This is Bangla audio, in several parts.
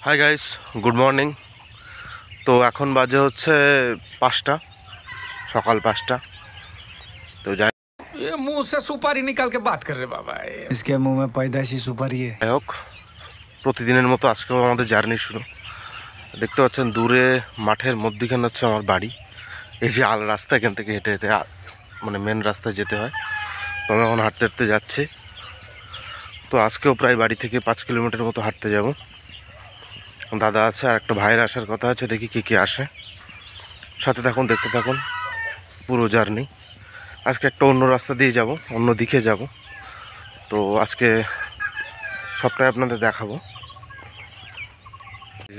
Hi guys good morning. तो এখন বাজে হচ্ছে 5টা সকাল 5টা। তো যাই ये मुंह से सुपारी निकाल के बात कर रहे बाबा, इसके मुंह में पैदाइशी सुपारी है। হোক, প্রতিদিনের মতো আজকেও আমাদের জার্নি শুরু। দেখতে পাচ্ছেন দূরে মাঠের মধ্যখানে হচ্ছে আমার বাড়ি। এই যে আল রাস্তা, এখান থেকে হেঁটে হেঁটে মানে মেন রাস্তায় যেতে হয়। তো আমি এখন হাঁটতে হাঁটতে যাচ্ছি। তো আজকেও প্রায় বাড়ি থেকে 5 কিলোমিটার মতো হাঁটতে যাব। দাদা আছে আর একটা ভাইয়ের আসার কথা আছে, দেখি কী কী আসে। সাথে থাকুন, দেখতে থাকুন পুরো জার্নি। আজকে একটা অন্য রাস্তা দিয়ে যাব, অন্য দিকে যাব। তো আজকে সবটাই আপনাদের দেখাবো।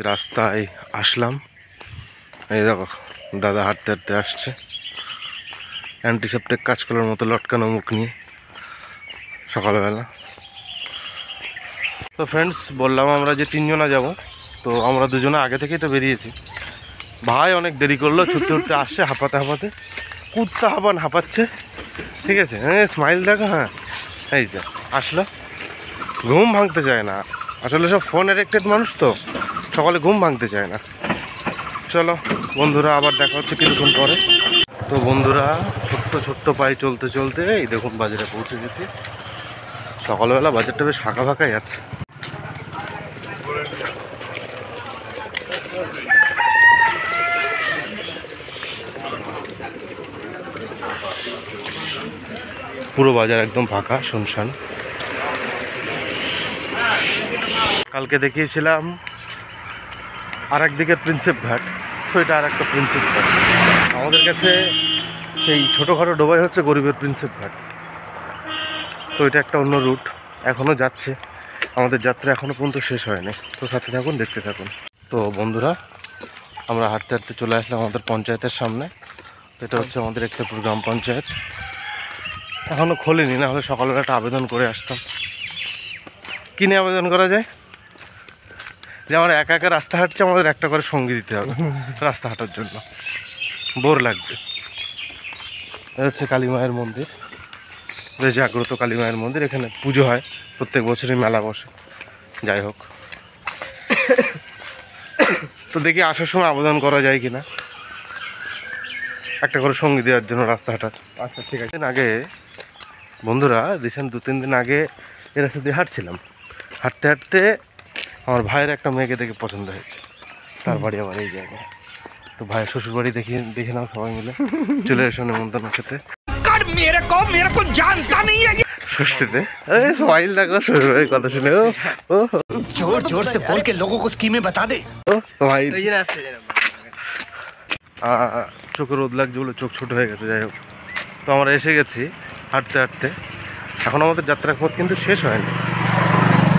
রাস্তায় আসলাম, এই দেখো দাদা হাঁটতে হাঁটতে আসছে, অ্যান্টিসেপ্টিক কাজ করার মতো লটকানো মুখ নিয়ে সকালবেলা। তো ফ্রেন্ডস, বললাম আমরা যে 3 জনা যাব। তো আমরা 2 জনা আগে থেকেই তো বেরিয়েছি। ভাই অনেক দেরি করলো, ছুটতে ছুটতে আসছে, হাঁপাতে হাঁপাতে কুত্তা হাঁপাচ্ছে। ঠিক আছে, হ্যাঁ স্মাইল দেখো। হ্যাঁ এই যে আসলো, ঘুম ভাঙতে চায় না। আসলে সব ফোন অ্যাডিক্টেড মানুষ, তো সকালে ঘুম ভাঙতে চায় না। চলো বন্ধুরা, আবার দেখা হচ্ছে কিছুক্ষণ পরে। তো বন্ধুরা, ছোট্ট ছোট্ট পায়ে চলতে চলতে এই দেখুন বাজারে পৌঁছে গেছি। সকালবেলা বাজারটা বেশ ফাঁকা ফাঁকাই আছে। পুরো বাজার একদম ফাঁকা, শুনশান। কালকে দেখিয়েছিলাম আর একদিকে প্রিন্সেপ ঘাট, তো এটা আর একটা প্রিন্সেপ ঘাট। আমাদের কাছে সেই ছোটোখাটো ডোবাই হচ্ছে গরিবের প্রিন্সেপ ঘাট। তো এটা একটা অন্য রুট, এখনও যাচ্ছে। আমাদের যাত্রা এখনও পর্যন্ত শেষ হয়নি। তো সাথে থাকুন, দেখতে থাকুন। তো বন্ধুরা, আমরা হাঁটতে হাঁটতে চলে আসলাম আমাদের পঞ্চায়েতের সামনে। এটা হচ্ছে আমাদের একটাপুর গ্রাম পঞ্চায়েত। এখনও খোলেনি, না হলে সকালবেলা একটা আবেদন করে আসতাম। কী নিয়ে আবেদন করা যায়? যে আমরা একা একা রাস্তা হাঁটছি, আমাদের একটা করে সঙ্গী দিতে হবে রাস্তা হাঁটার জন্য, বোর লাগবে। এটা হচ্ছে কালী মায়ের মন্দির, বেশ জাগ্রত কালী মায়ের মন্দির। এখানে পুজো হয়, প্রত্যেক বছরই মেলা বসে। যাই হোক, তো দেখি আসার সময় আবেদন করা যায় কি না, একটা করে সঙ্গী দেওয়ার জন্য রাস্তা হাঁটার। আচ্ছা ঠিক আছে। আগে বন্ধুরা, রিসেন্ট 2-3 দিন আগে এ রাস্তা দিয়ে হাঁটছিলাম। হাঁটতে হাঁটতে আমার ভাইয়ের একটা মেয়েকে দেখে পছন্দ হয়েছে। তার বাড়ি আমার এই জায়গায়। তো ভাইয়ের শ্বশুর বাড়ি দেখে নাও সবাই মিলে, চলে এসো নেমন্তন্ন খেতে। ষষ্ঠীতে স্মাইল দেখো, শ্বশুর বাড়ির কথা শুনে ও जोर जोर से बोल के लोगों को स्कीमें बता दे। ভাই চোখে রোদ লাগছে বলে চোখ ছোট হয়ে গেছে। যাই হোক, তো আমরা এসে গেছি হাঁটতে হাঁটতে। এখন আমাদের যাত্রার পথ কিন্তু শেষ হয়নি।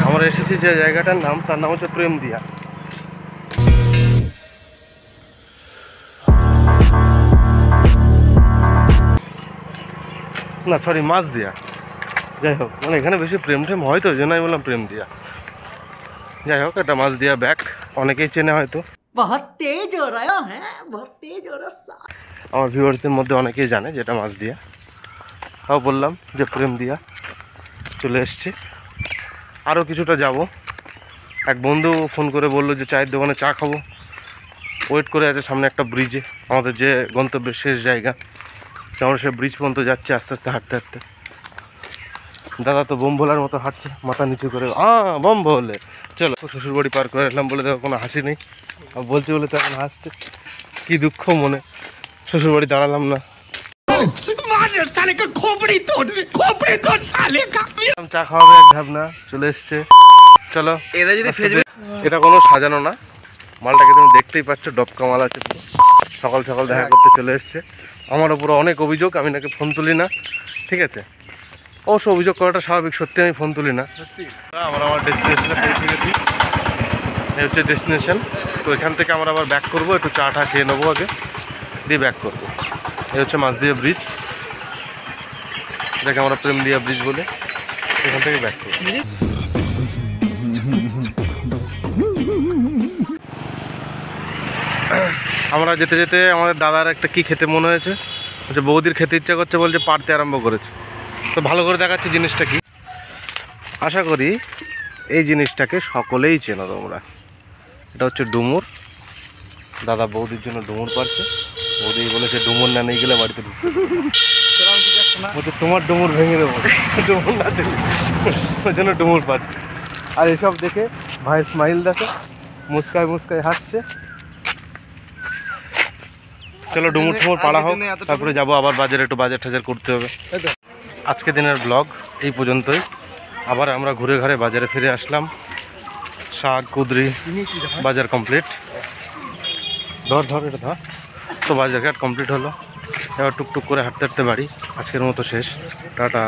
আমরা এসেছি যে জায়গাটার নাম, তার নাম হচ্ছে প্রেমদিয়া। না সরি, মাছদিয়া। যাই হোক, মানে এখানে বেশি প্রেম টেম হয়তো, যে আমি বললাম প্রেমদিয়া। যাই হোক, এটা মাছদিয়া ব্যাক, অনেকেই চেনে হয়তো। बहुत तेज हो रहा है, बहुत तेज हो रहा। আমার ভিউয়ার্সদের মধ্যে অনেকেই জানে যেটা মাছদিয়া। তাও বললাম যে প্রেমদিয়া চলে এসছি। আরও কিছুটা যাব। এক বন্ধু ফোন করে বললো যে চায়ের দোকানে চা খাবো, ওয়েট করে আছে সামনে একটা ব্রিজে, আমাদের যে গন্তব্যের শেষ জায়গা। তো আমরা সে ব্রিজ পর্যন্ত যাচ্ছি আস্তে আস্তে হাঁটতে হাঁটতে। দাদা তো বোম ভোলার মতো হাঁটছে, মাথা নিচু করে। বোম ভোলে চলো। শ্বশুরবাড়ি পার করে এলাম বলে দেখো কোনো হাসি নেই, বলছি বলে তো এখন হাসছে। কী দুঃখ মনে, শ্বশুরবাড়ি দাঁড়ালাম না। চা খাওয়াবে এক ঢাবনা, চলে এসছে। চলো, এটা কোনো সাজানো না, মালটাকে তুমি দেখতেই পাচ্ছ, ডবকা মাল আছে। সকাল সকাল দেখা করতে চলে এসছে। আমার ওপরে অনেক অভিযোগ, আমি নাকি ফোন তুলি না। ঠিক আছে, অবশ্য অভিযোগ করাটা স্বাভাবিক, সত্যি আমি ফোন তুলি না। আমরা আমার ডেস্টিনেশনে পৌঁছে গেছি। এই হচ্ছে ডেস্টিনেশন। তো এখান থেকে আমরা আবার ব্যাক করবো, একটু চা টা খেয়ে নেবো আগে, দিয়ে ব্যাক করবো। এই হচ্ছে মাছদিয়া ব্রিজ, এটাকে আমরা প্রেমদিয়া ব্রিজ বলে। এখান থেকে ব্যাক করবো। আমরা যেতে যেতে আমাদের দাদার একটা কি খেতে মনে হয়েছে, যে বৌদির খেতে ইচ্ছা করছে, বলছে পারতে আরম্ভ করেছে। তো ভালো করে দেখাচ্ছি জিনিসটা কি। আশা করি এই জিনিসটাকে সকলেই চেনো তোমরা। এটা হচ্ছে ডুমুর। দাদা বৌদির জন্য ডুমুর পারছে। বৌদি বলেছে ডুমুর না নিয়ে গেলে বাড়িতে ঢুকতে বলছে তোমার ডুমুর ভেঙে দেবো ডুমুর না দিলে, ওই জন্য ডুমুর পাচ্ছে। আর এসব দেখে ভাইয়ের স্মাইল দেখো, মুস্কায় মুস্কায় হাসছে। চলো ডুমুর টুমুর পাড়া হোক, তারপরে যাবো আবার বাজারে, একটু বাজার টাজার করতে হবে। আজকে দিনের ব্লগ এই পর্যন্তই। আবার আমরা ঘুরে ঘুরে বাজারে ফিরে আসলাম। শাক কুদরি বাজার কমপ্লিট। ধর এটা ধর। তো বাজারঘাট কমপ্লিট হলো। এবার টুকটুক করে হাঁটতে হাঁটতে বাড়ি। আজকের মতো শেষ। টাটা।